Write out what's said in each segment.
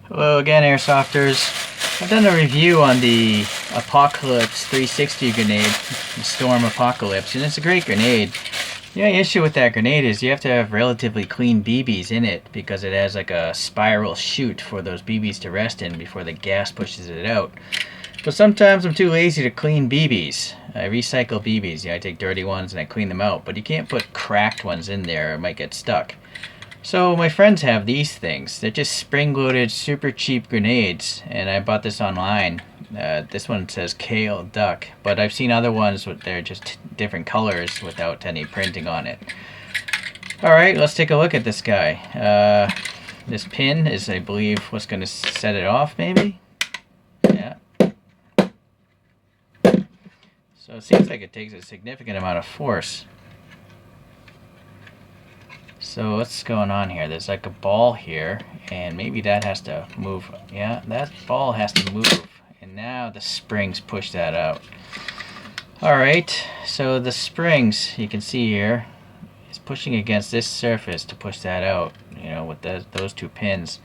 Hello again, Airsofters. I've done a review on the Apocalypse 360 grenade, the Storm Apocalypse, and it's a great grenade. The only issue with that grenade is you have to have relatively clean BBs in it because it has like a spiral chute for those BBs to rest in before the gas pushes it out. But sometimes I'm too lazy to clean BBs. I recycle BBs. I take dirty ones and I clean them out, but you can't put cracked ones in there or it might get stuck. So my friends have these things. They're just spring-loaded, super cheap grenades, and I bought this online. This one says Kale Duck, but I've seen other ones with they're just different colors without any printing on it. Alright, let's take a look at this guy. This pin is, I believe, what's going to set it off, maybe? Yeah. So it seems like it takes a significant amount of force. So what's going on here? There's like a ball here, and maybe that has to move. Yeah, that ball has to move, and now the springs push that out. Alright, so the springs, you can see here, is pushing against this surface to push that out, you know, with those two pins.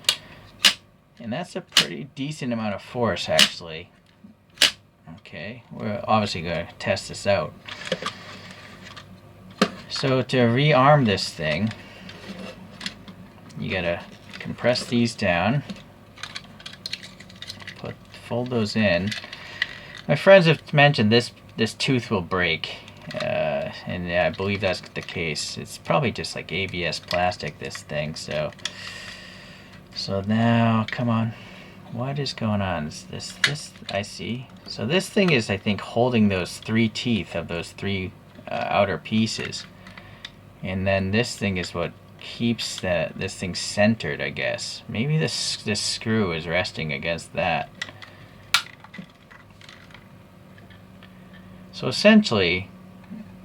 And that's a pretty decent amount of force, actually. Okay, we're obviously going to test this out. So to rearm this thing, you gotta compress these down, fold those in. My friends have mentioned this tooth will break, and yeah, I believe that's the case. It's probably just like ABS plastic, this thing. So now, come on, what is going on? Is this I see. So this thing is, I think, holding those three teeth of those three outer pieces, and then this thing is what keeps this thing centered, I guess. Maybe this screw is resting against that. So essentially,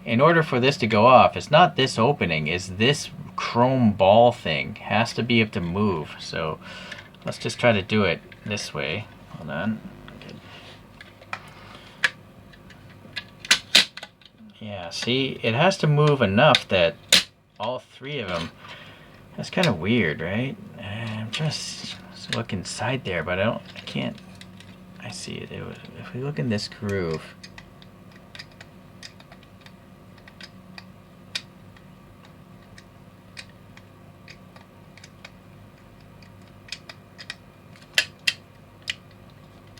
in order for this to go off, it's not this opening, it's this chrome ball thing has to be able to move. So let's just try to do it this way. Hold on. Okay. Yeah, see, it has to move enough that all three of them. That's kind of weird, right? I'm just look inside there, but I can't. I see it. If we look in this groove,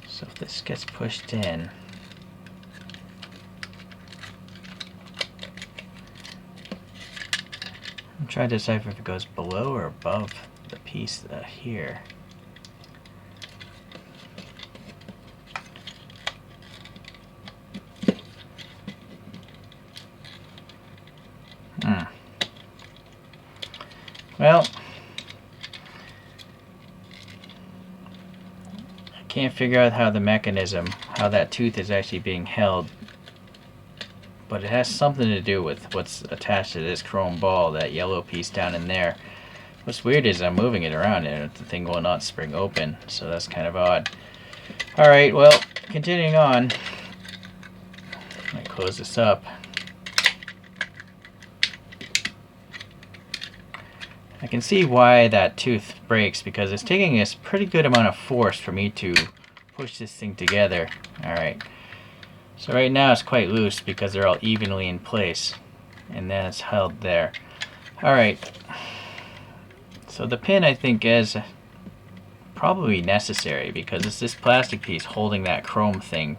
so if this gets pushed in, I'm trying to decipher if it goes below or above the piece here. Well, I can't figure out how that tooth is actually being held, but it has something to do with what's attached to this chrome ball, that yellow piece down in there. What's weird is I'm moving it around and the thing will not spring open, so that's kind of odd. Alright, well, continuing on. I might close this up. I can see why that tooth breaks, because it's taking a pretty good amount of force for me to push this thing together. Alright. So right now it's quite loose because they're all evenly in place, and then it's held there. Alright, so the pin, I think, is probably necessary because it's this plastic piece holding that chrome thing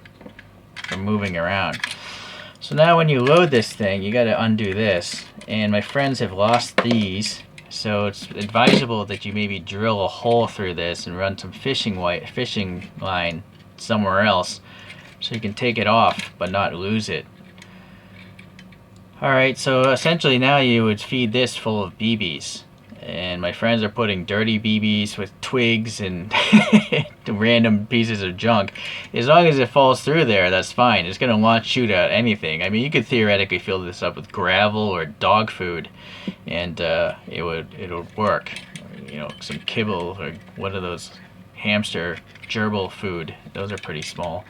from moving around. So now when you load this thing, you got to undo this, and my friends have lost these, so it's advisable that you maybe drill a hole through this and run some fishing line somewhere else, so you can take it off but not lose it. Alright, so essentially now you would feed this full of BBs, and my friends are putting dirty BBs with twigs and random pieces of junk. As long as it falls through there, that's fine. It's going to shoot at anything. I mean, you could theoretically fill this up with gravel or dog food, and it'll work. You know, some kibble or what are those, hamster gerbil food. Those are pretty small.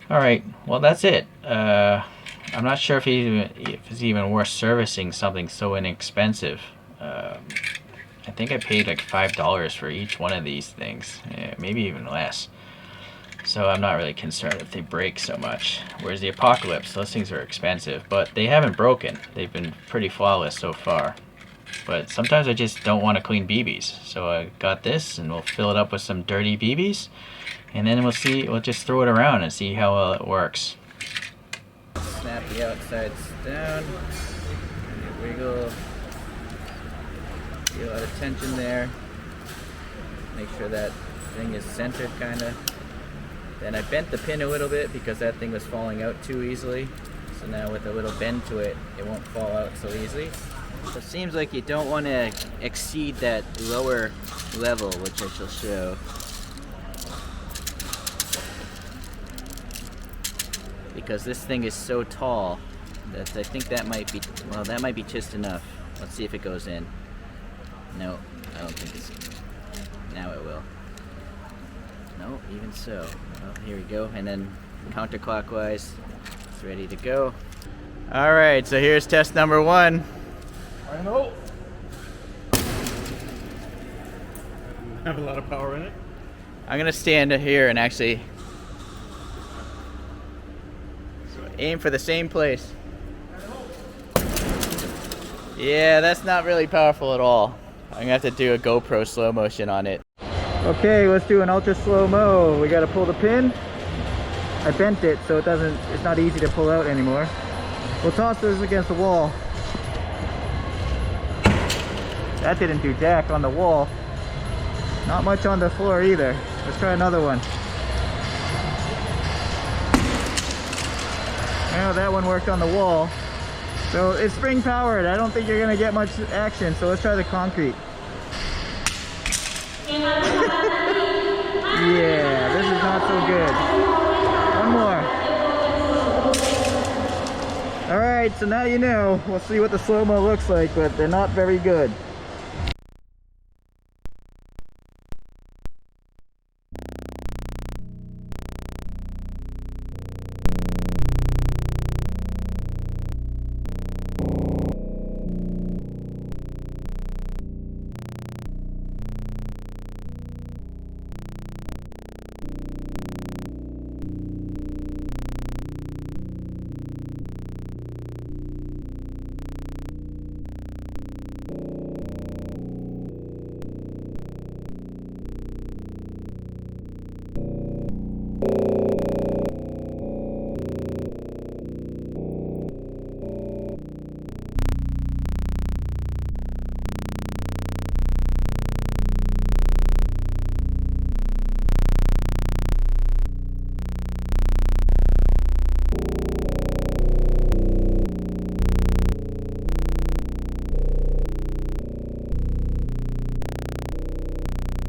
Alright, well that's it. I'm not sure if it's even worth servicing something so inexpensive. I think I paid like $5 for each one of these things, yeah, maybe even less. So I'm not really concerned if they break so much. Whereas the Apocalypse, those things are expensive, but they haven't broken. They've been pretty flawless so far. But sometimes I just don't want to clean BBs. So I got this, and we'll fill it up with some dirty BBs. And then we'll just throw it around and see how well it works. Snap the outsides down. And you wiggle. Feel a lot of tension there. Make sure that thing is centered kind of. Then I bent the pin a little bit because that thing was falling out too easily. So now with a little bend to it, it won't fall out so easily. So it seems like you don't want to exceed that lower level, which I shall show. Because this thing is so tall that I think that might be, well, that might be just enough. Let's see if it goes in. No, I don't think it's, now it will. No, even so. Well, here we go, and then counterclockwise, it's ready to go. All right, so here's test number 1. I know. Have a lot of power in it. I'm gonna stand here and actually aim for the same place. Yeah, that's not really powerful at all. I'm gonna have to do a GoPro slow motion on it. Okay, let's do an ultra slow-mo. We gotta pull the pin. I bent it so it's not easy to pull out anymore. We'll toss this against the wall. That didn't do jack on the wall. Not much on the floor either. Let's try another one. Well, that one worked on the wall. So it's spring powered. I don't think you're gonna get much action, so let's try the concrete. Yeah, this is not so good. One more. Alright, so now you know. We'll see what the slow-mo looks like, but they're not very good.